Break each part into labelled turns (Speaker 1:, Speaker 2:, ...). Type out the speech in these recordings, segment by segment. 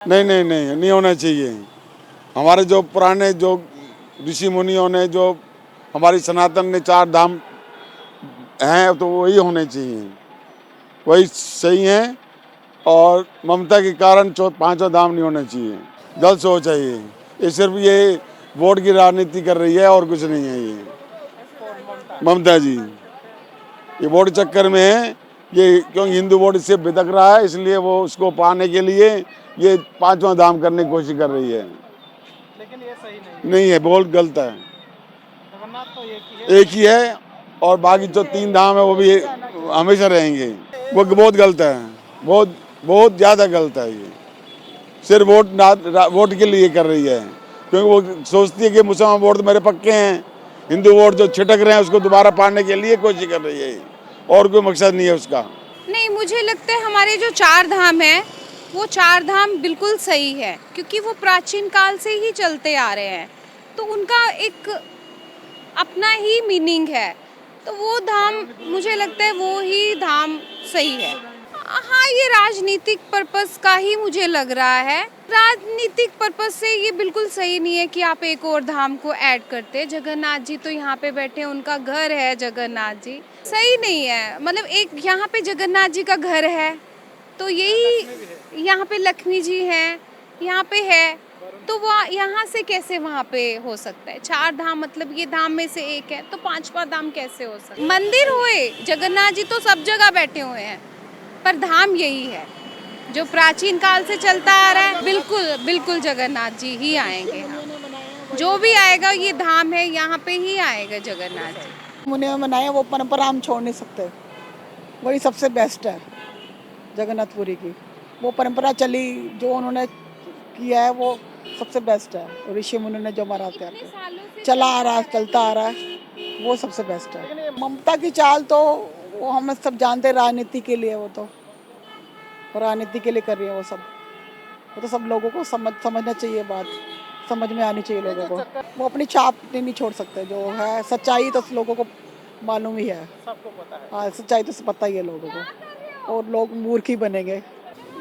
Speaker 1: नहीं नहीं नहीं नहीं होना चाहिए। हमारे जो पुराने जो ऋषि मुनियों ने जो हमारी सनातन ने 4 धाम हैं तो वही होने चाहिए, वही सही है। और ममता के कारण 5वां धाम नहीं होना चाहिए, जल्द से हो चाहिए। ये सिर्फ ये वोट की राजनीति कर रही है और कुछ नहीं है। ये ममता जी ये वोट चक्कर में है, ये क्योंकि हिंदू वोट इससे बिदक रहा है, इसलिए वो उसको पाने के लिए ये 5वां धाम करने की कोशिश कर रही है।
Speaker 2: लेकिन ये सही नहीं
Speaker 1: नहीं है, बहुत गलत है।
Speaker 2: जगन्नाथ तो एक ही है।
Speaker 1: एक ही है और बाकी जो 3 धाम है वो भी हमेशा रहेंगे। वो बहुत गलत है, बहुत बहुत ज़्यादा गलत है। ये सिर्फ वोट के लिए कर रही है, क्योंकि वो सोचती है कि मुसलमान वोट तो मेरे पक्के हैं, हिंदू वोट जो छिटक रहे हैं उसको दोबारा पाने के लिए कोशिश कर रही है, और कोई मकसद नहीं है उसका।
Speaker 3: नहीं, मुझे लगता है हमारे जो 4 धाम है वो 4 धाम बिल्कुल सही है, क्योंकि वो प्राचीन काल से ही चलते आ रहे हैं, तो उनका एक अपना ही मीनिंग है। तो वो धाम मुझे लगता है वो ही धाम सही है। हाँ, ये राजनीतिक पर्पस का ही मुझे लग रहा है। राजनीतिक पर्पस से ये बिल्कुल सही नहीं है कि आप एक और धाम को ऐड करते। जगन्नाथ जी तो यहाँ पे बैठे हैं, उनका घर है जगन्नाथ जी, सही नहीं है। मतलब एक यहाँ पे जगन्नाथ जी का घर है, तो यही यहाँ पे लक्ष्मी जी हैं, यहाँ पे है, तो वो यहाँ से कैसे वहाँ पे हो सकता है? 4 धाम मतलब ये धाम में से एक है, तो 5वां धाम कैसे हो सकता है? मंदिर हुए, जगन्नाथ जी तो सब जगह बैठे हुए हैं, पर धाम यही है जो प्राचीन काल से चलता आ रहा है। बिल्कुल बिल्कुल जगन्नाथ जी ही आएंगे। हाँ, जो भी आएगा ये धाम है, यहाँ पे ही आएगा जगन्नाथ जी।
Speaker 4: मुनियों ने बनाया वो परंपरा हम छोड़ नहीं सकते, वही सबसे बेस्ट है जगन्नाथपुरी की। वो परंपरा चली जो उन्होंने किया है वो सबसे बेस्ट है। ऋषि मुनि ने जो हमारा तैयार किया चला आ रहा है, चलता आ रहा है, वो सबसे बेस्ट है। ममता की चाल तो वो हम सब जानते हैं, राजनीति के लिए, वो तो राजनीति के लिए कर रही है वो तो सब लोगों को समझना चाहिए, बात समझ में आनी चाहिए लोगों को। वो अपनी छाप नहीं छोड़ सकते, जो है सच्चाई तो लोगों को मालूम ही है,
Speaker 2: सबको पता है।
Speaker 4: हाँ सच्चाई तो पता ही है लोगों को, और लोग मूर्ख ही बनेंगे।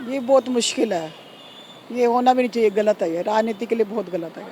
Speaker 4: ये बहुत मुश्किल है, ये होना भी नहीं चाहिए, गलत है, ये राजनीति के लिए बहुत गलत है।